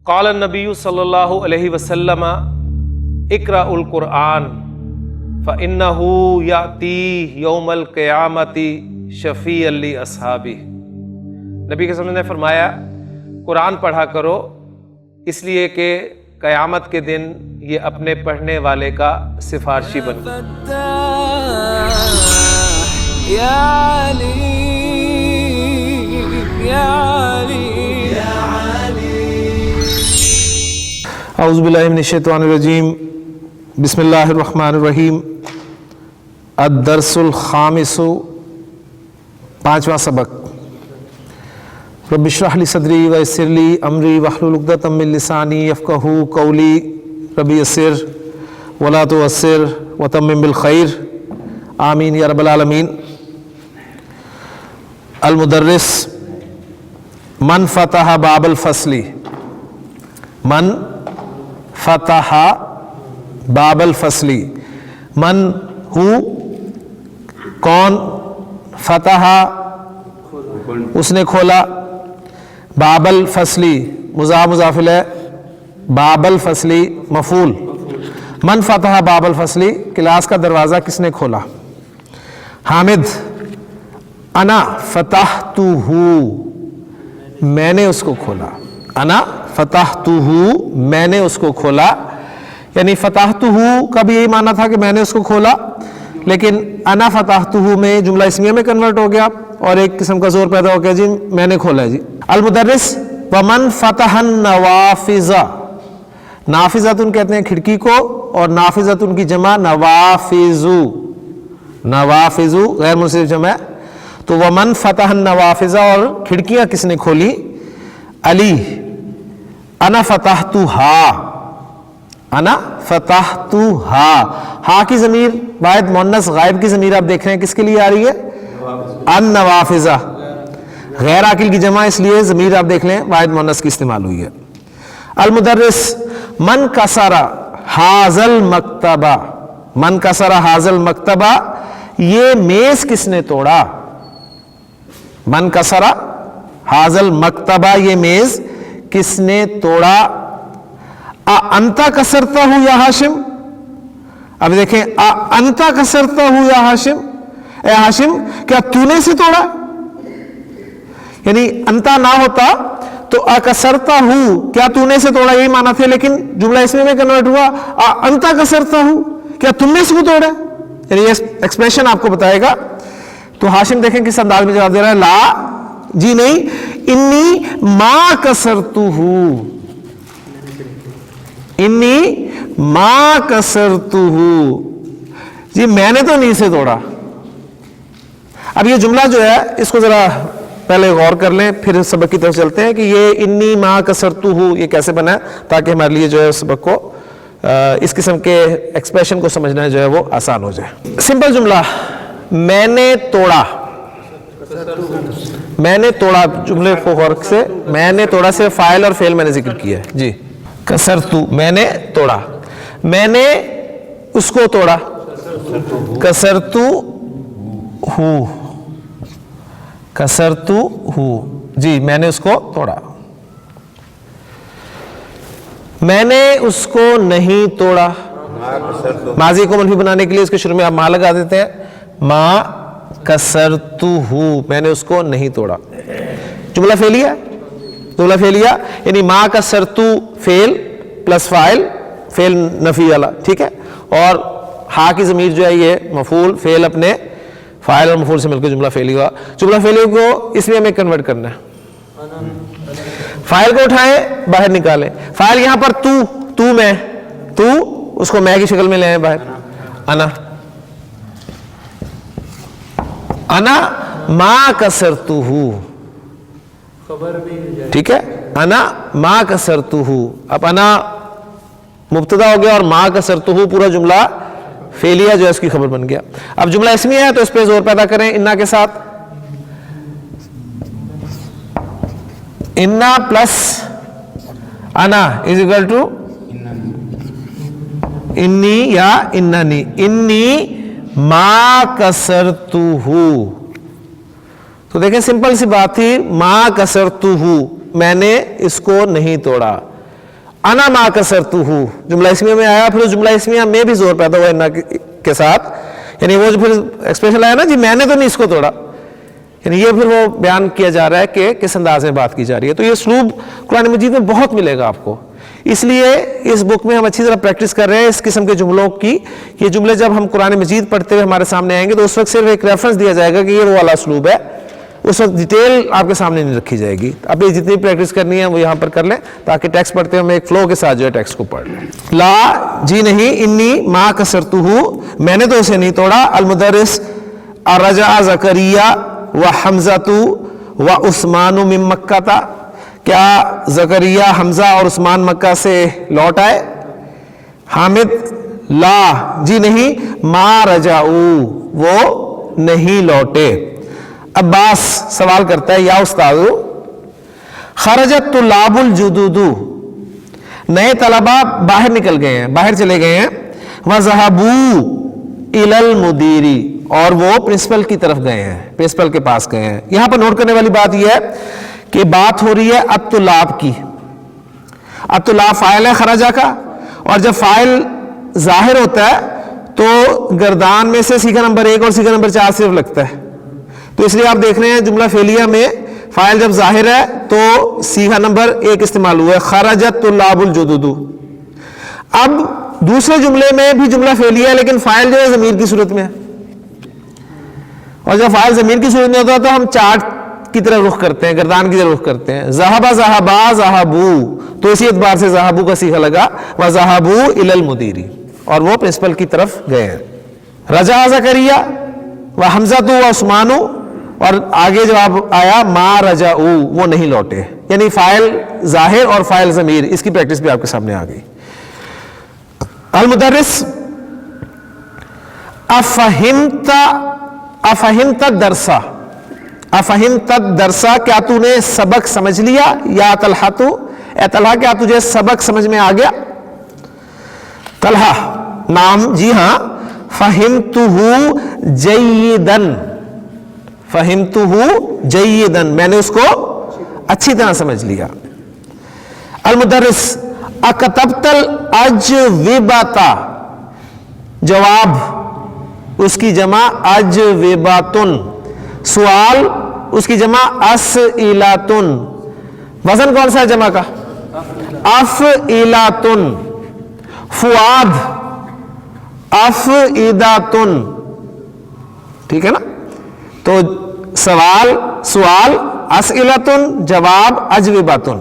قال النبی صلی اللہ علیہ وسلم اقرأ القرآن فإنہ یأتی یوم القیامۃ شفیعا لأصحابہ۔ نبی کے وسلم نے فرمایا قرآن پڑھا کرو اس لیے کہ قیامت کے دن یہ اپنے پڑھنے والے کا سفارشی بن گا۔ اعوذ باللہ من الشیطان الرجیم، بسم اللہ الرحمن الرحیم۔ الدرس الخامس، پانچواں سبق۔ رب اشرح لی صدری ویسر لی امری واحلل عقدۃ من لسانی یفقہوا قولی۔ رب یسر ولا تعسر وتمم بالخیر، آمین یا رب العالمین۔ المدرس، من فتح باب الفصل، من فتح باب الفصل، من ہو کون، فتح اس نے کھولا، باب الفصلی مضاف مضاف الیہ، باب الفصلی مفعول، من فتح باب الفصلی کلاس کا دروازہ کس نے کھولا؟ حامد، انا فتحتہ میں نے اس کو کھولا، انا فتحتہ میں نے اس کو کھولا، یعنی فتحتہ کا بھی یہی معنی تھا کہ میں نے اس کو کھولا، لیکن انا فتحتہ میں جملہ اسمیہ میں کنورٹ ہو گیا اور ایک قسم کا زور پیدا ہو گیا جی میں نے کھولا ہے جی۔ المدرس، ومن فتح النوافذ، نافذۃ کہتے ہیں کھڑکی کو، اور نافذۃ کی جمع نوافذ، نوافذ غیر منصرف جمع ہے، تو ومن فتح النوافذ اور کھڑکیاں کس نے کھولی؟ علی، انا فتحتھا، انا فتحتھا، ہا کی ضمیر واحد مؤنث غائب کی ضمیر آپ دیکھ رہے ہیں کس کے لیے آ رہی ہے؟ النوافذ، غیر عاقل کی جمع اس لیے ضمیر آپ دیکھ لیں واحد مؤنث کی استعمال ہوئی ہے۔ المدرس، من کسر ھذا المکتبہ، من کسر ھذا المکتبہ یہ میز کس نے توڑا؟ من کسر ھذا المکتبہ یہ میز کس نے توڑا؟ انت کسرتہ یا ہاشم؟ اب دیکھیں، انت کسرتہ یا ہاشم، اے ہاشم کیا تو نے اسے توڑا؟ یعنی انتا نہ ہوتا تو اکسرتہ کیا تو نے اسے توڑا یہی معنی تھے، لیکن جملہ اسمی میں کنورٹ ہوا انتا کسرتہ کیا تم نے اس کو توڑا، یعنی یہ ایکسپریشن آپ کو بتائے گا۔ تو ہاشم دیکھیں کس انداز میں جواب دے رہا ہے، لا جی نہیں، انی ما کسرتہ، انی ما کسرتہ جی میں نے تو نہیں اسے توڑا۔ اب یہ جملہ جو ہے اس کو ذرا پہلے غور کر لیں پھر سبق کی طرف چلتے ہیں کہ یہ انی ما کسرتہ یہ کیسے بنا ہے، تاکہ ہمارے لیے جو ہے سبق کو اس قسم کے ایکسپریشن کو سمجھنا جو ہے وہ آسان ہو جائے۔ سمپل جملہ، میں نے توڑا، میں نے توڑا، جملے کو غور سے میں نے توڑا سے فاعل اور فعل میں نے ذکر کیا ہے جی۔ کسرتو میں نے توڑا، میں نے اس کو توڑا، کسرتو ہو، کسرتو ہو جی میں نے اس کو توڑا۔ میں نے اس کو نہیں توڑا، ماضی کو منفی بنانے کے لیے اس کے شروع میں آپ ما لگا دیتے ہیں، ما کسرتو ہو میں نے اس کو نہیں توڑا۔ جملہ فعلیہ، جملہ فعلیہ یعنی ما کسرتو فعل پلس فاعل، فعل نفی والا، ٹھیک ہے، اور ہا کی ضمیر جو ہے یہ مفعول، فعل اپنے فاعل اور مفعول سے مل کے جملہ فعلی ہوا۔ جملہ فعلی کو اس میں کنورٹ کرنا ہے، فاعل کو اٹھائیں باہر نکالیں، فاعل یہاں پر تو میں، تو اس کو میں کی شکل میں لے آئیں باہر، انا، انا ما کسرتہ، ٹھیک ہے، انا ما کسرتہ، اب انا مبتدا ہو گیا اور ما کسرتہ پورا جملہ فعلیہ جو ہے اس کی خبر بن گیا۔ اب جملہ اسمیہ ہے تو اس پہ زور پیدا کریں انا کے ساتھ، انا پلس انا از اکول ٹو انی یا اننی، انی ما کسرتہ، دیکھیں سمپل سی بات تھی، ما کسرتہ میں نے اس کو نہیں توڑا، انا ما کسرتہ جملہ اسمیہ میں آیا، پھر اس جملہ اسمیہ میں بھی زور پیدا ہوا انا کے ساتھ، یعنی وہ جو پھر ایکسپریشن آیا نا جی میں نے تو نہیں اس کو توڑا، یعنی یہ پھر وہ بیان کیا جا رہا ہے کہ کس انداز میں بات کی جا رہی ہے. تو یہ اسلوب قرآن مجید میں بہت ملے گا آپ کو، اس لیے اس بک میں ہم اچھی طرح پریکٹس کر رہے ہیں اس قسم کے جملوں کی. یہ جملے جب ہم قرآن مجید پڑھتے ہوئے ہمارے سامنے آئیں گے تو اس وقت صرف ایک ریفرنس دیا جائے گا کہ یہ وہ والا اسلوب ہے، اس وقت ڈیٹیل آپ کے سامنے نہیں رکھی جائے گی. اب یہ جتنی پریکٹس کرنی ہے وہ یہاں پر کر لیں تاکہ ٹیکسٹ پڑھتے ہوئے ہم ایک فلو کے ساتھ جو ہے ٹیکسٹ کو پڑھ لیں. لا جی نہیں، انی ما کسرتہ میں نے تو اسے نہیں توڑا. المدرس رجع زکریا و حمزۃ و عثمان من مکہ تھا، کیا زکریا حمزہ اور عثمان مکہ سے لوٹ آئے؟ حامد لا جی نہیں، ما رجعوا وہ نہیں لوٹے. عباس سوال کرتا ہے یا استاد خرجت طلاب الجدود نئے طلبہ باہر نکل گئے ہیں، باہر چلے گئے ہیں. وذهبوا الى المدیر اور وہ پرنسپل کی طرف گئے ہیں، پرنسپل کے پاس گئے ہیں. یہاں پر نوٹ کرنے والی بات یہ ہے کہ بات ہو رہی ہے الطلاب کی. الطلاب فاعل ہے خرجہ کا، اور جب فاعل ظاہر ہوتا ہے تو گردان میں سے صیغہ نمبر 1 اور صیغہ نمبر 4 صرف لگتا ہے. تو اس لیے آپ دیکھ رہے ہیں جملہ فعلیہ میں فاعل جب ظاہر ہے تو صیغہ نمبر 1 استعمال ہوا ہے، خرجت طلاب الجدد. اب دوسرے جملے میں بھی جملہ فعلیہ ہے لیکن فاعل جو ہے ضمیر کی صورت میں ہے، اور جب فاعل ضمیر کی صورت میں ہوتا ہے تو ہم چارٹ کی طرف رخ کرتے ہیں، گردان کی طرف رخ کرتے ہیں. ذهب ذهبا ذهبوا تو اسی اعتبار سے ذهبوا کا صیغہ لگا. وذهبوا الى المدیر اور وہ پرنسپل کی طرف گئے ہیں. رجع زکریا و حمزۃ و عثمان اور آگے جواب آیا ما رجعوا وہ نہیں لوٹے، یعنی فاعل ظاہر اور فاعل ضمیر اس کی پریکٹس بھی آپ کے سامنے آ گئی. المدرس افہمت الدرس افہمت الدرس کیا تو نے سبق سمجھ لیا؟ یا طلحہ اے طلحہ کیا تجھے سبق سمجھ میں آ گیا؟ طلحہ نام جی ہاں. فہمتہ جیدن فہمتہ جیدن میں نے اس کو اچھی طرح سمجھ لیا. المدرس اکتبت الاجوبۃ جواب اس کی جمع اجوبۃن، سوال اس کی جمع اسئلۃن. وزن کون سا ہے جمع کا؟ افعلۃن. فؤاد افئدۃن. ٹھیک ہے نا؟ تو سوال اسئلۃن، جواب اجوبۃن.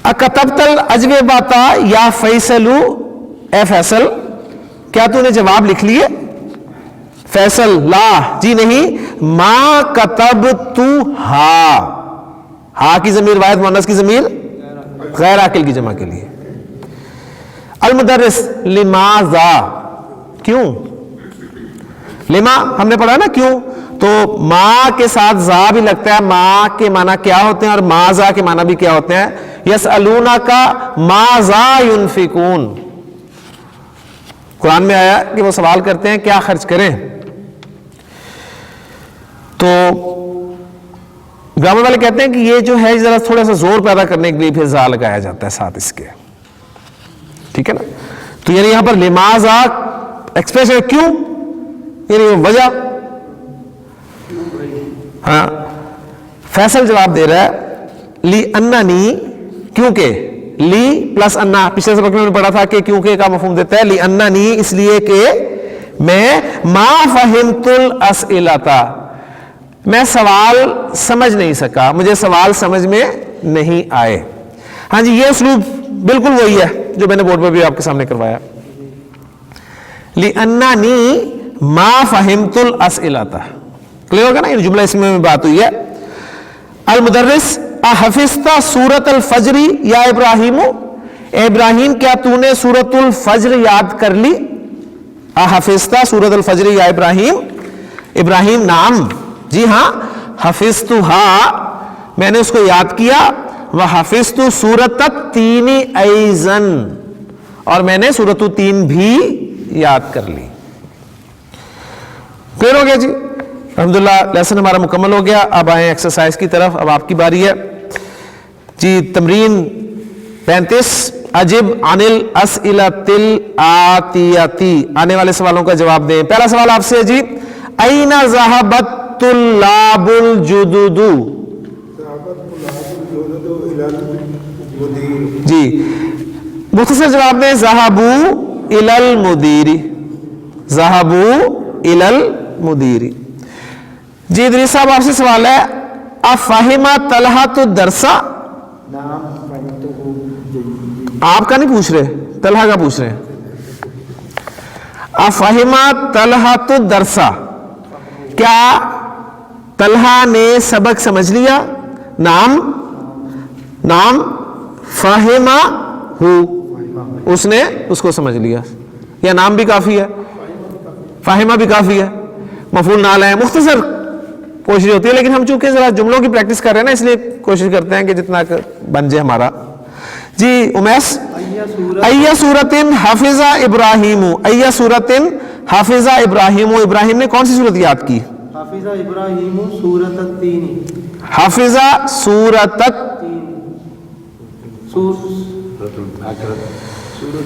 اکتبت الاجوبۃ یا فیصل اے فیصل کیا تو نے جواب لکھ لیے؟ فیصل لا جی نہیں، ما کتبتھا ہا کی ضمیر واحد مؤنث کی ضمیر غیر عاقل کی جمع کے لیے. المدرس لماذا کیوں؟ لما ہم نے پڑھا نا کیوں، تو ما کے ساتھ زا بھی لگتا ہے. ما کے معنی کیا ہوتے ہیں اور ماذا کے معنی بھی کیا ہوتے ہیں. یسألونک ماذا ينفقون قرآن میں آیا کہ وہ سوال کرتے ہیں کیا خرچ کریں. تو گرامر والے کہتے ہیں کہ یہ جو ہے ذرا تھوڑا سا زور پیدا کرنے کے لیے پھر زا لگایا جاتا ہے ساتھ اس کے. ٹھیک ہے نا؟ تو یعنی یہاں پر لماذا ایکسپریشن کیوں، یعنی وجہ. ہاں فیصل جواب دے رہا ہے لی اننی کیونکہ، لی پلس انا پچھلے سبق میں پڑھا تھا کہ کیونکہ کا مفہوم دیتا ہے. لی اننی اس لیے کہ میں ما فہمت الاسئلۃ میں سوال سمجھ نہیں سکا، مجھے سوال سمجھ میں نہیں آئے. ہاں جی یہ اسلوب بالکل وہی ہے جو میں نے بورڈ پہ بھی آپ کے سامنے کروایا. لی اننی ما فہمت الاسئلۃ کلیئر ہوگا نا؟ یہ جملہ اس میں بات ہوئی ہے. المدرس احفظت سورۃ الفجر یا ابراہیم اے ابراہیم کیا تو نے سورۃ الفجر یاد کر لی؟ احفظت سورۃ الفجر یا ابراہیم. ابراہیم نام جی ہاں. حفظتھا میں نے اس کو یاد کیا. وحفظت سورۃ التین ایضا اور میں نے سورۃ التین بھی یاد کر لی. کلیئر ہو گیا جی؟ الحمدللہ لیسن ہمارا مکمل ہو گیا. اب آئیں ایکسرسائز کی طرف. اب آپ کی باری ہے جی. تمرین 35 اجب عن الاسئلۃ الآتیتی، آنے والے سوالوں کا جواب دیں. پہلا سوال آپ سے جی، این ذهبت طلاب الجدد؟ جی مختصر جواب دیں، ذهبوا الی المدیر، ذهبوا الی المدیر. جی ادریس صاحب آپ سے سوال ہے، افہم طلحۃ الدرس؟ آپ کا نہیں پوچھ رہے، طلحہ کا پوچھ رہے ہیں. افہم طلحۃ الدرس، کیا طلحہ نے سبق سمجھ لیا؟ نام فہم ہو، اس نے اس کو سمجھ لیا. یا نام بھی کافی ہے، فہمہ بھی کافی ہے، مفعول نہ لائیں. مختصر کوشش ہوتی ہے، لیکن ہم چونکہ ذرا جملوں کی پریکٹس کر رہے ہیں نا، اس لیے کوشش کرتے ہیں کہ جتنا بن جائے ہمارا. جی امیس، ای سورۃ حفظ ابراہیم، ای سورۃ حفظ ابراہیم، ابراہیم نے کون سی سورت یاد کی؟ حفظ ابراہیم سورۃ التین، حفظ سورۃ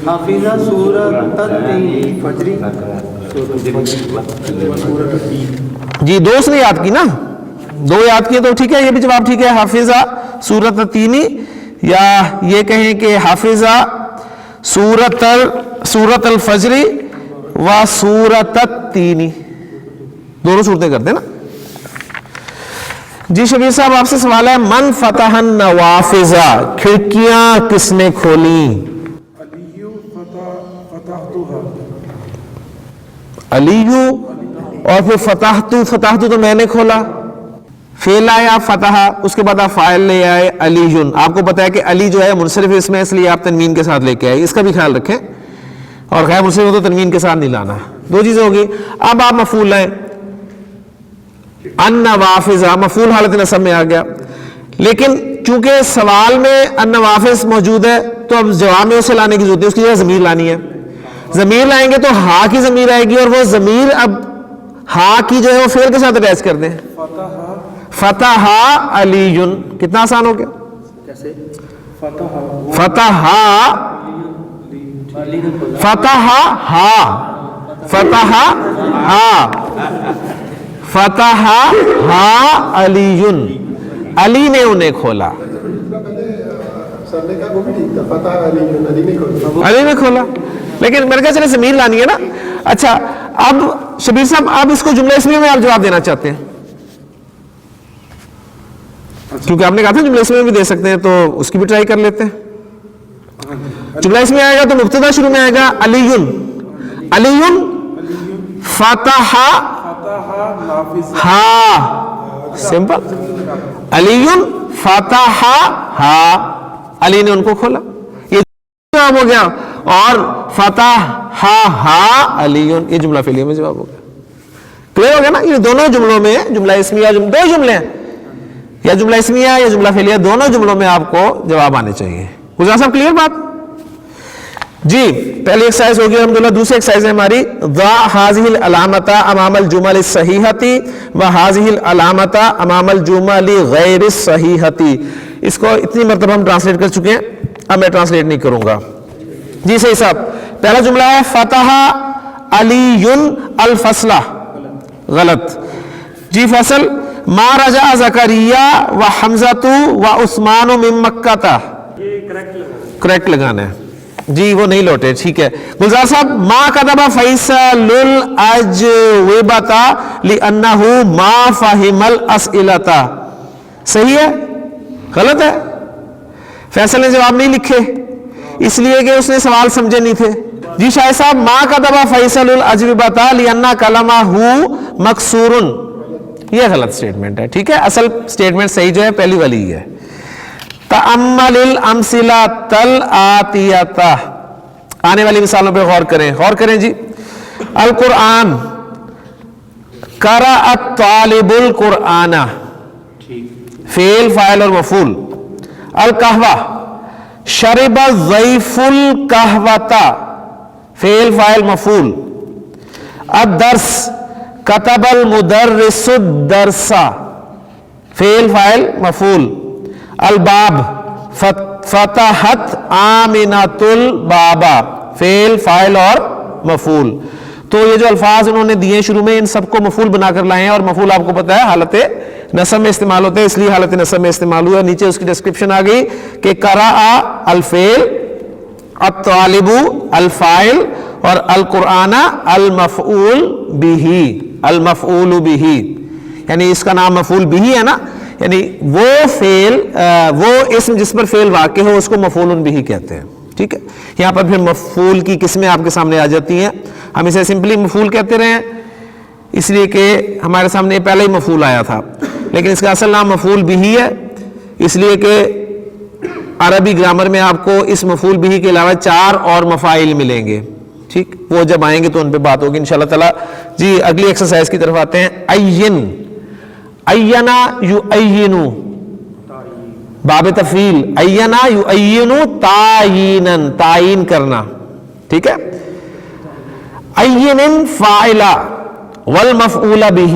حفظ سورۃ التین. جی دو اس نے یاد کی نا، دو یاد کیے تو ٹھیک ہے، یہ بھی جواب ٹھیک ہے. حفظ سورۃ التین، یا یہ کہیں کہ حفظ سورۃ الفجر و سورۃ التین، دونوں صورتیں کرتے ہیں نا. جی شبیر صاحب آپ سے سوال ہے، من فتح النوافذ، کھڑکیاں کس نے کھولیں؟ علیو، اور پھر فتحت تو میں نے کھولا. فعل آیا فتح، اس کے بعد آپ فاعل لے آئے علی. آپ کو پتا ہے کہ علی جو ہے منصرف اسم ہے، اس لیے آپ تنوین کے ساتھ لے کے آئے، اس کا بھی خیال رکھیں. اور غیر منصرف ہو تو تنوین کے ساتھ نہیں لانا. دو چیزیں ہوگی. اب آپ مفعول لائیں، النوافذ مفعول حالت نصب میں آ گیا، لیکن چونکہ سوال میں النوافذ موجود ہے تو اب جواب میں اسے لانے کی ضرورت ہے، اس کی جگہ ضمیر لانی ہے. ضمیر لائیں گے تو ہا کی ضمیر آئے گی، اور وہ ضمیر اب ہا کی جو ہے وہ فعل کے ساتھ اٹیچ کر دیں. فتح علی، کتنا آسان ہو گیا. فتح علی، علی نے انہیں کھولا. علی نے کھولا، لیکن میرے کہا چلے ضمیر لانی ہے نا. اچھا اب شبیر صاحب آپ اس کو جملہ اسمیہ میں آپ جواب دینا چاہتے ہیں، کیونکہ آپ نے کہا تھا جملہ اسمیہ میں بھی دے سکتے ہیں، تو اس کی بھی ٹرائی کر لیتے ہیں. جملہ اسمیہ آئے گا تو مبتدا شروع میں آئے گا علی، علی فتح ہا، سمپل. علی فتح ہا، علی نے ان کو کھولا، یہ جواب ہو گیا. اور فتح ہا علی، یہ جملہ فعلیہ میں جواب ہو گیا. کلیئر ہو گیا نا. یہ دونوں جملوں میں جملہ اسمیہ، دو جملے ہیں، یا جملہ اسمیہ یا جملہ فعلیہ، دونوں جملوں میں آپ کو جواب آنے چاہیے. گزار صاحب کلیئر بات؟ جی پہلی ایکسرسائز ہوگی الحمدللہ. دوسری ایکسرسائز ہے ہماری، ضع هذه العلامة امام الجمل الصحیحة و هذه العلامة امام الجمل غیر الصحیحة. اس کو اتنی مرتبہ ہم ٹرانسلیٹ کر چکے ہیں، اب میں ٹرانسلیٹ نہیں کروں گا. جی صحیح صاحب. پہلا جملہ ہے فتح علی الفصل، غلط. جی فیصل، ما رجع زکریا و حمزۃ و عثمان من مکہ، کریکٹ لگانا ہے. جی وہ نہیں لوٹے، ٹھیک ہے. گلزار صاحب، ما کتب فیصل الاجوبۃ لانہ ما فہم الاسئلۃ، صحیح ہے؟ غلط ہے. فیصل نے جواب نہیں لکھے اس لیے کہ اس نے سوال سمجھے نہیں تھے. جی شاہد صاحب، ما کتب فیصل الاجوبۃ لانہ کلمہ مکسور، یہ غلط سٹیٹمنٹ ہے. ٹھیک ہے، اصل سٹیٹمنٹ صحیح جو ہے پہلی والی ہی ہے. تأمل الامثلۃ الآتیۃ، آنے والی مثالوں پہ غور کریں. غور کریں جی. القرآن، قرأ الطالب القرآن، فعل فاعل اور مفعول. القہوہ، شرب الضیف القہوۃ، فعل فاعل مفعول. الدرس، کتب المدرس الدرس، فعل فاعل مفعول. الباب، فتحت آمنۃ البابا، فعل فاعل اور مفعول. تو یہ جو الفاظ انہوں نے دیے شروع میں ان سب کو مفعول بنا کر لائے ہیں، اور مفعول آپ کو پتا ہے حالت نصب میں استعمال ہوتے ہیں، اس لیے حالت نصب میں استعمال ہوا. نیچے اس کی ڈسکرپشن آ گئی کہ قرأ الفعل، الطالب الفاعل، اور القرآن المفعول بہ، المفعول بہ، یعنی اس کا نام مفعول بہ ہے نا، یعنی وہ فعل، وہ اسم جس پر فعل واقع ہو اس کو مفعول بہ کہتے ہیں. ٹھیک ہے، یہاں پر پھر مفعول کی قسمیں آپ کے سامنے آ جاتی ہیں. ہم اسے سمپلی مفعول کہتے رہے ہیں اس لیے کہ ہمارے سامنے پہلے ہی مفعول آیا تھا، لیکن اس کا اصل نام مفعول بہ ہے، اس لیے کہ عربی گرامر میں آپ کو اس مفعول بہ کے علاوہ 4 اور مفاعل ملیں گے. ٹھیک، وہ جب آئیں گے تو ان پہ بات ہوگی انشاءاللہ تعالی. جی اگلی ایکسرسائز کی طرف آتے ہیں. عین، عینا یعینو، باب تفعیل، عینا یعینو تعیینا، تعیین کرنا. ٹھیک ہے، عین فاعلا والمفعول بہ،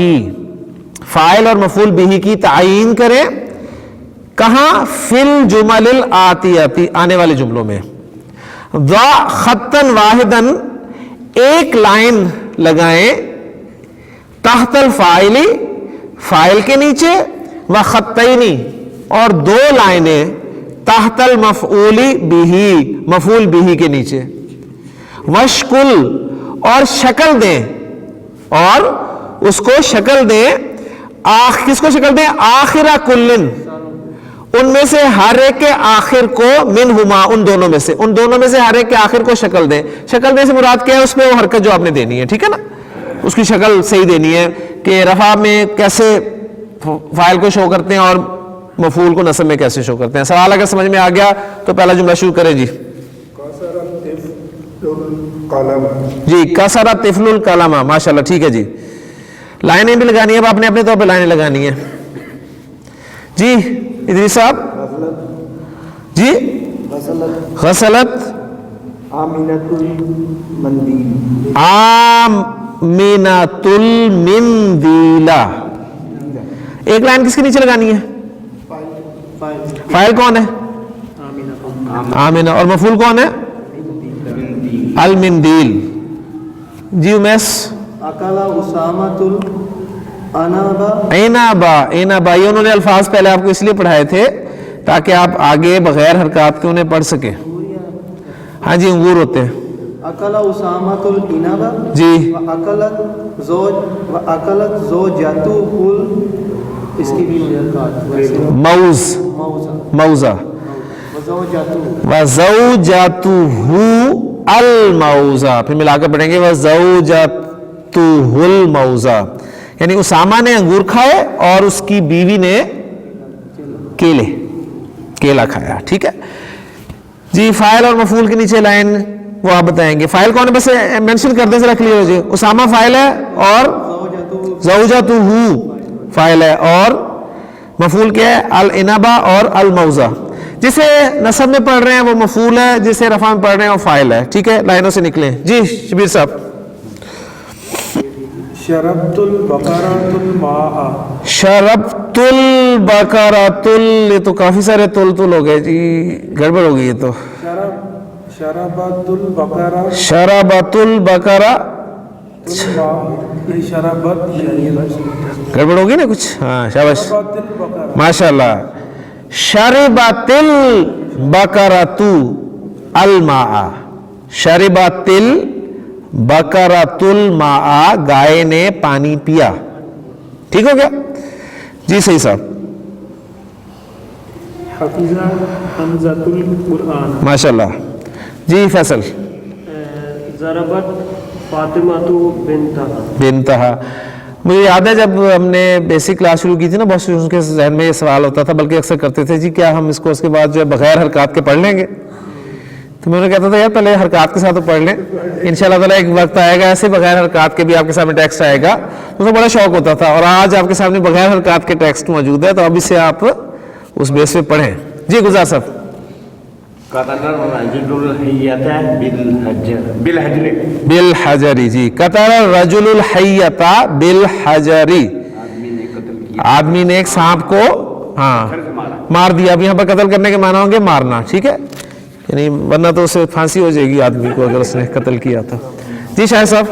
فاعل اور مفعول بہ کی تعیین کریں. کہاں؟ فی الجمل الآتیاتی، آنے والے جملوں میں. ضع خطا واحدا، ایک لائن لگائیں، تحت الفاعل، فاعل کے نیچے، و خطینی، اور 2 لائنیں تحت المفعول بہ، مفعول بہ کے نیچے. وشکل، اور شکل دیں، اور اس کو شکل دیں. کس کو شکل دیں؟ آخرہ کلن، ان میں سے ہر ایک کے آخر کو، منہما، ان دونوں میں سے، ان دونوں میں سے ہر ایک کے آخر کو شکل دیں. شکل دیں سے مراد کیا ہے؟ اس میں وہ حرکت جو آپ نے دینی ہے. ٹھیک ہے نا، اس کی شکل صحیح دینی ہے کہ رفع میں کیسے فاعل کو شو کرتے ہیں اور مفعول کو نصب میں کیسے شو کرتے ہیں. سوال اگر سمجھ میں آ گیا تو پہلا جملہ شروع کریں. جی جی، کسر طفل القلم، ماشاءاللہ، ٹھیک ہے. جی لائنیں بھی لگانی ہے، اب اپنے اپنے طور پہ لائنیں لگانی ہیں. جی ادریس صاحب. جی غسلت آمنۃ المندیل، آمنۃ المندیلہ. ایک لائن کس کے نیچے لگانی ہے؟ فاعل کون ہے؟ آمنہ، اور مفعول کون ہے؟ المندیل. جی امیس. اکل اسامۃ العنبہ، عنبہ، عنبہ، یہ انہوں نے الفاظ پہلے آپ کو اس لیے پڑھائے تھے تاکہ آپ آگے بغیر حرکات کے انہیں پڑھ سکیں. ہاں جی، انگور ہوتے ہیں. اکل اسامۃ العنبہ، جی اکلت زوجتہ، اس کی بھی موز، موزہ، وزوجتہ الموزہ، پھر ملا کر پڑھیں گے وزوجتہ الموزہ، یعنی اسامہ نے انگور کھائے اور اس کی بیوی نے کیلا کھایا. ٹھیک ہے جی. فاعل اور مفعول کے نیچے لائن وہ آپ بتائیں گے. فاعل کون ہے بس مینشن کر دیں ذرا کلیئر ہو جائے. اسامہ فاعل ہے اور زوجتہ فاعل ہے، اور مفعول کیا ہے؟ العنبہ اور الموزہ. جسے نصب میں پڑھ رہے ہیں وہ مفعول ہے، جسے رفع میں پڑھ رہے ہیں وہ فاعل ہے. ٹھیک ہے، لائنوں سے نکلیں. جی شبیر صاحب. شربت البقرۃ الماء، شربت البقرۃ، یہ تو کافی سارے تل ہو گئے جی، گڑبڑ ہو گئی. یہ تو شربت البقرہ، شربت البقرہ، گڑبڑ ہوگی نا کچھ. ہاں شاباش، ماشاء اللہ. شربت البقرۃ الماء، شربت البقرۃ الماء، گائے نے پانی پیا. ٹھیک ہو گیا جی. صحیح صاحب. حفظ حمزہ القرآن، ماشاء اللہ. جی فیصل. ضربت فاطمہ بنتہا. مجھے یاد ہے جب ہم نے بیسک کلاس شروع کی تھی نا، بہت سے ان کے ذہن میں یہ سوال ہوتا تھا، بلکہ اکثر کرتے تھے جی کیا ہم اس کو اس کے بعد جو ہے بغیر حرکات کے پڑھ لیں گے؟ تو میں انہیں کہتا تھا یار پہلے حرکات کے ساتھ تو پڑھ لیں، انشاءاللہ تعالیٰ ایک وقت آئے گا ایسے بغیر حرکات کے بھی آپ کے سامنے ٹیکسٹ آئے گا. تو بڑا شوق ہوتا تھا، اور آج آپ کے سامنے بغیر حرکات کے ٹیکسٹ موجود ہے، تو اب اسے آپ اس بیس پہ پڑھیں. جی گزار صاحب. بالحجر. جی قتل الرجل الحیۃ بالحجر، آدمی نے ایک سانپ کو ہاں مار دیا. اب یہاں پر قتل کرنے کے معنی ہوں گے مارنا, ٹھیک ہے, یعنی ورنہ تو اسے پھانسی ہو جائے گی آدمی کو اگر اس نے قتل کیا تھا. جی شاہ صاحب.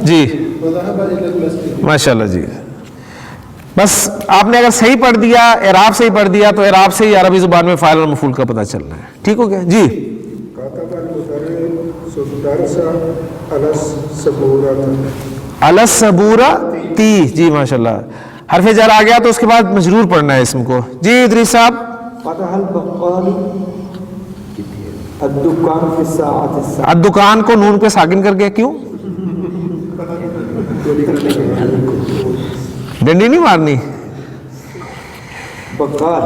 جی ماشاء اللہ. جی بس آپ نے اگر صحیح پڑھ دیا, اعراب صحیح پڑھ دیا, تو اعراب سے ہی عربی زبان میں فاعل اور مفعول کا پتہ چلنا ہے. ٹھیک ہو گیا. جی الصبورتی. جی ماشاء اللہ. حرف جر آ گیا تو اس کے بعد مجرور پڑھنا ہے اسم کو. جی ادریس صاحب. فتح البقال الدکان فی الساعۃ السابعہ. الدکان کو نون پہ ساکن کر گیا, کیوں؟ ڈنڈی نہیں مارنی. بقال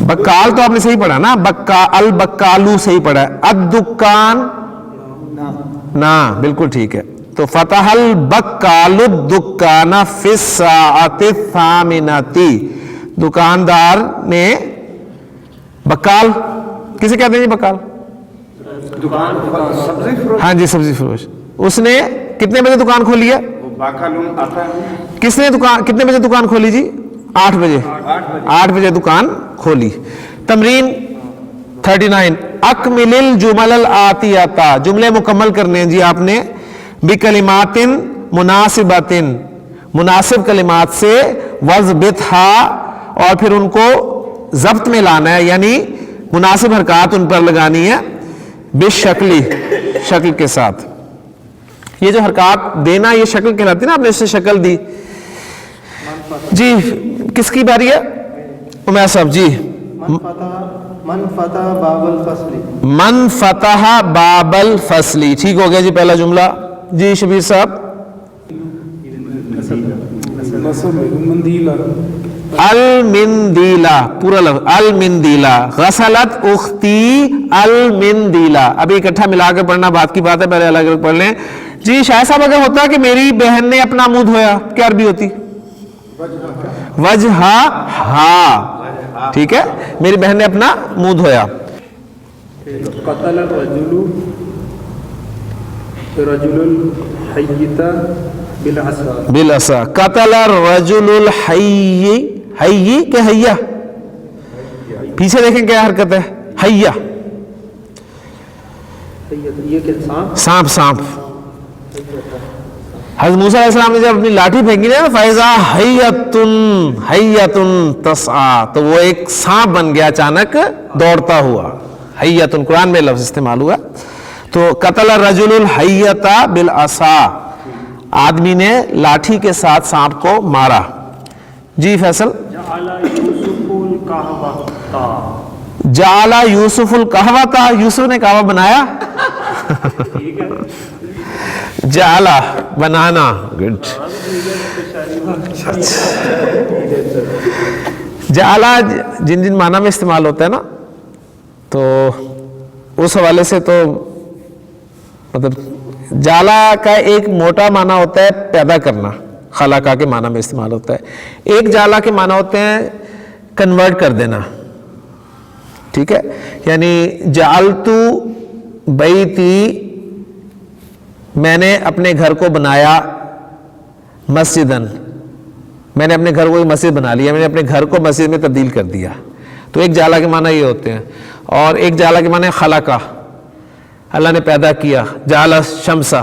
بکال تو آپ نے صحیح پڑھا نا, البکالو صحیح پڑھا ہے. الدکان نا بالکل ٹھیک ہے. تو فتح البکال الدکان فی الساعۃ الثامنۃ. دکاندار نے, بکال کسے کہتے ہیں جی بکال؟ دکان سبزی فروش. ہاں جی سبزی فروش. اس نے کتنے بجے دکان کھولی ہے؟ باقالون آتا ہے. کس نے دکان کتنے بجے دکان کھولی جی؟ 8 بجے. 8 بجے دکان کھولی. تمرین 39. اکمل الجمل الآتیۃ. جملے مکمل کرنے ہیں جی آپ نے. بکلمات مناسبۃ. مناسب کلمات سے. وضبطھا. اور پھر ان کو ضبط میں لانا ہے, یعنی مناسب حرکات ان پر لگانی ہے. بالشکلی, شکل کے ساتھ. یہ جو حرکات دینا یہ شکل کہلاتی ہے نا, آپ نے اس سے شکل دی. جی کس کی باری ہے؟ عمیر صاحب. جی من فتح باب الفصل. من فتح باب الفصل. ٹھیک ہو گیا جی پہلا جملہ. جی شبیر صاحب. المندیلا. پورا لفظ المندیلا. غسلت اختی المندیلا. ابھی اکٹھا ملا کے پڑھنا بات کی بات ہے, پہلے الگ الگ پڑھ لیں. جی شاہ صاحب اگر ہوتا کہ میری بہن نے اپنا منہ دھویا, کیا عربی ہوتی؟ وجہ ہا. ٹھیک ہے, میری بہن نے اپنا منہ دھویا. قتل الرجل الحیۃ بالعصا. بالعصا. قتل الرجل الحی. حی کہ حیا؟ پیچھے دیکھیں کیا حرکت ہے. حیا یہ کہ سانپ. سانپ. حضرت موسیٰ علیہ السلام نے جب اپنی لاٹھی پھینکی نا, فَإِذَا حَيَّةٌ تَسْعَىٰ, تو وہ ایک سانپ بن گیا اچانک دوڑتا ہوا. حیۃ قرآن میں لفظ استعمال ہوا. تو قتل الرجل الحیۃ بالعصا. آدمی نے لاٹھی کے ساتھ سانپ کو مارا. جی فیصل. جعل یوسف القہوۃ. یوسف نے کعبہ بنایا. جعلا بنانا. گڈ. جعلا جن جن معنی میں استعمال ہوتا ہے نا, تو اس حوالے سے تو مطلب جعلا کا ایک موٹا معنی ہوتا ہے پیدا کرنا, خلقہ کے معنی میں استعمال ہوتا ہے. ایک جعلا کے معنی ہوتے ہیں کنورٹ کر دینا. ٹھیک ہے, یعنی جعلت بیتی, میں نے اپنے گھر کو بنایا مسجدن. میں نے اپنے گھر کو ایک مسجد بنا لیا, میں نے اپنے گھر کو مسجد میں تبدیل کر دیا. تو ایک جعلا کے معنی یہ ہوتے ہیں. اور ایک جعلا کے معنی خلقہ, اللہ نے پیدا کیا. جعل الشمس,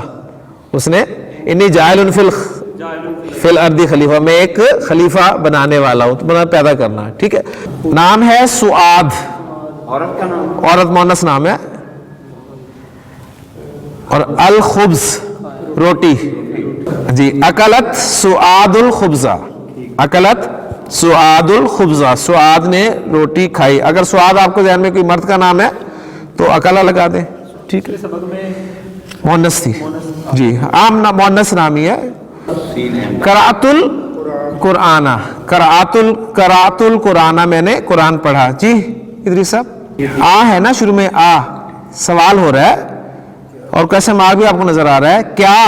اس نے انی جاعل فی الارض خلیفہ, میں ایک خلیفہ بنانے والا ہوں. تو بنا پیدا کرنا. ٹھیک ہے. نام ہے سعاد. عورت کا نام, عورت مونس نام ہے. اور الخبز روٹی. جی اکلت سعاد الخبزہ. اکلت سعاد الخبزہ. سعاد نے روٹی کھائی. اگر سعاد آپ کو ذہن میں کوئی مرد کا نام ہے تو اکلا لگا دیں. ٹھیک ہے, مونس تھی. جی عام مونس نام ہی ہے. قرأت القرآن. قرأت القرآن, میں نے قرآن پڑھا. جی ادریس صاحب. آ ہے نا شروع میں, آ سوال ہو رہا ہے, اور کیسے مار بھی آپ کو نظر آ رہا ہے. کیا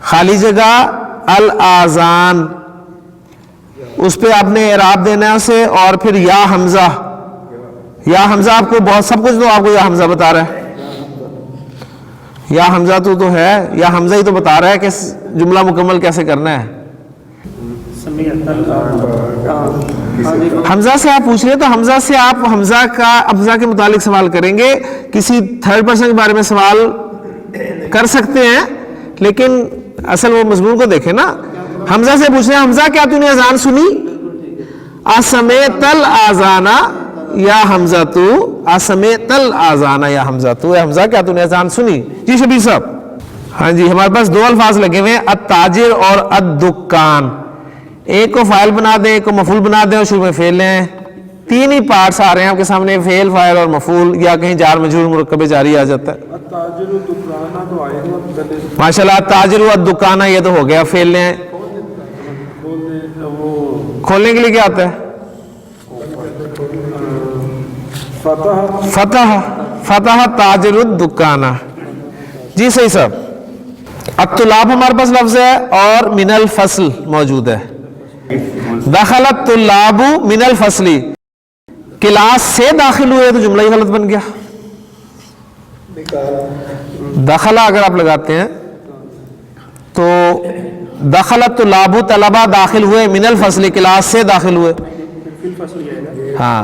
خالی جگہ الاذان, اس پہ آپ نے اعراب دینا ہے اسے. اور پھر یا حمزہ. یا حمزہ آپ کو بہت سب کچھ تو آپ کو یا حمزہ بتا رہا ہے. یا حمزہ تو ہے, یا حمزہ ہی تو بتا رہا ہے کہ جملہ مکمل کیسے کرنا ہے. حمزہ سے آپ پوچھ رہے ہیں تو حمزہ سے آپ حمزہ کے متعلق سوال کریں گے. کسی تھرڈ پرسن کے بارے میں سوال کر سکتے ہیں لیکن اصل وہ مضمون کو دیکھیں نا. حمزہ سے پوچھ رہے ہیں حمزہ کیا تو نے اذان سنی؟ اسمیت الاذانا یا حمزہ تو، اسمیت الاذانا یا حمزہ تو، اے حمزہ کیا تو نے اذان سنی؟ جی شبیر صاحب. ہاں جی ہمارے پاس دو الفاظ لگے ہوئے ہیں التاجر اور الدکان. ایک کو فاعل بنا دیں، ایک کو مفعول بنا دیں اور شروع میں فعل لیں. تین ہی پارٹس آ رہے ہیں آپ کے سامنے، فعل، فاعل اور مفعول، یا کہیں جار مجرور مرکب جاری آ جاتا ہے. ماشاءاللہ التاجر والدکان یہ تو ہو گیا فعل لیں. کھولنے کے لیے کیا آتا ہے؟ فتح تاجر الدکان. جی صحیح صاحب. الطلاب ہمارے پاس لفظ ہے اور من الفصل موجود ہے. دخل الطلاب من الفصل، کلاس سے داخل ہوئے تو جملہ ہی غلط بن گیا. دخلہ اگر آپ لگاتے ہیں تو دخل الطلاب طلبہ داخل ہوئے، من الفصل کلاس سے داخل ہوئے. ہاں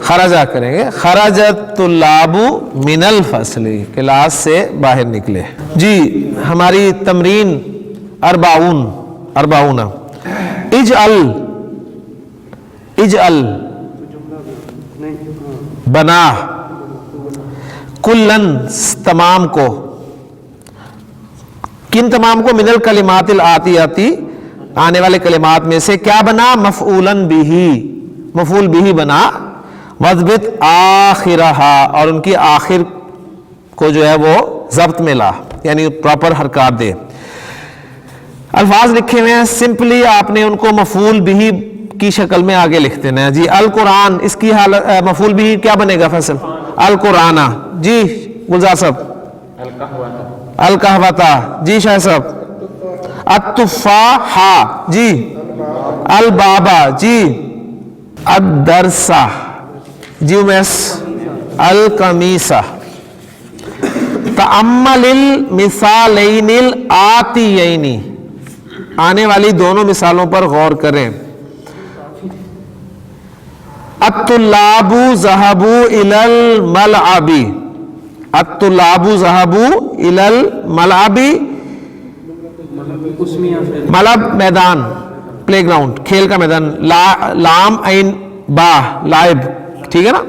خرجہ کریں گے، خرج الطلاب من الفصل، کلاس سے باہر نکلے. جی ہماری تمرین 40 اجعل بنا کلن تمام کو، کن تمام کو؟ من الکلمات الآتیاتی آنے والے کلمات میں سے. کیا بنا؟ مفعولاً بھی، مفعول بھی بنا. وضبط آخرہا، اور ان کی آخر کو جو ہے وہ ضبط میں لا، یعنی پراپر حرکات دے. الفاظ لکھے ہوئے ہیں، سمپلی آپ نے ان کو مفعول بھی کی شکل میں آگے لکھ دینا ہے. جی القرآن، اس کی حالت مفعول بھی کیا بنے گا فیصل؟ القرآن. جی گلزار صاحب. القہوتا. جی شاہ صاحب. التفاحہ. جی البابا. جی الدرسہ. جی امیس. القمیصہ. تأمل المثالین الآتیین، آنے والی دونوں مثالوں پر غور کریں. الطلاب ذهبوا الى الملعب، الطلاب ذهبوا الى الملعب. ملعب میدان، پلے گراؤنڈ، کھیل کا میدان. لام عین با لائب، ٹھیک ہے نا.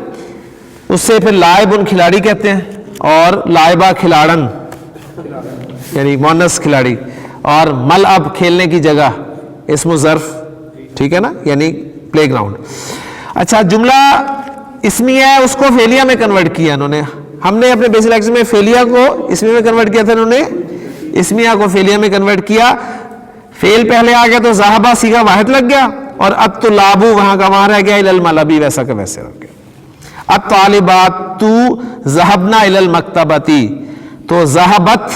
اس سے پھر لائبن کھلاڑی کہتے ہیں، اور لائبہ کھلاڑن یعنی مؤنث کھلاڑی، اور ملعب کھیلنے کی جگہ، اسم ظرف، ٹھیک ہے نا، یعنی پلے گراؤنڈ. اچھا جملہ اسمیہ ہے، اس کو فعلیہ میں کنورٹ کیا انہوں نے. ہم نے اپنے بیسک لیکچر میں فعلیہ کو اسمیہ میں کنورٹ کیا تھا، انہوں نے اسمیہ کو فعلیہ میں کنورٹ کیا. فعل پہلے آ گیا تو ذہبہ صیغہ واحد لگ گیا، اور الطلاب وہاں کا وہاں رہ گیا، الی الملعب ویسا کا ویسے رہ گیا. الطالبات ذهبنا الی المکتبۃ، تو ذهبت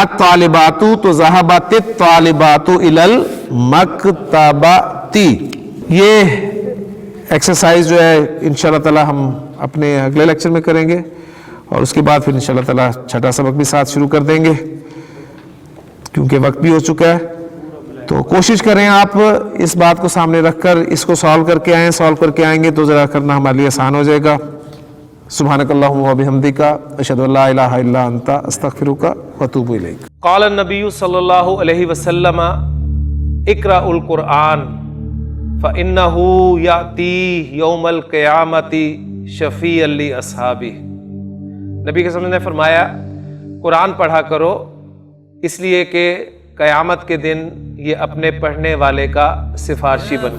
الطالبات تو ذهبت الطالبات الی المکتبۃ. یہ ایکسرسائز جو ہے انشاءاللہ تعالی ہم اپنے اگلے لیکچر میں کریں گے، اور اس کے بعد پھر انشاءاللہ تعالی چھٹا سبق بھی ساتھ شروع کر دیں گے کیونکہ وقت بھی ہو چکا ہے. تو کوشش کریں آپ اس بات کو سامنے رکھ کر اس کو سالو کر کے آئیں. سالو کر کے آئیں گے تو ذرا کرنا ہمارے لیے آسان ہو جائے گا. سبحانک اللہم و بحمدک، اشہد ان لا الہ الا انت، استغفرک و اتوب الیک. قال النبی صلی اللہ علیہ وسلم اقرأ القرآن فَإِنَّهُ يَأْتِي يَوْمَ الْقِيَامَةِ شَفِيعًا لِأَصْحَابِهِ. نبی کے وسلم نے فرمایا قرآن پڑھا کرو، اس لیے کہ قیامت کے دن یہ اپنے پڑھنے والے کا سفارشی بن.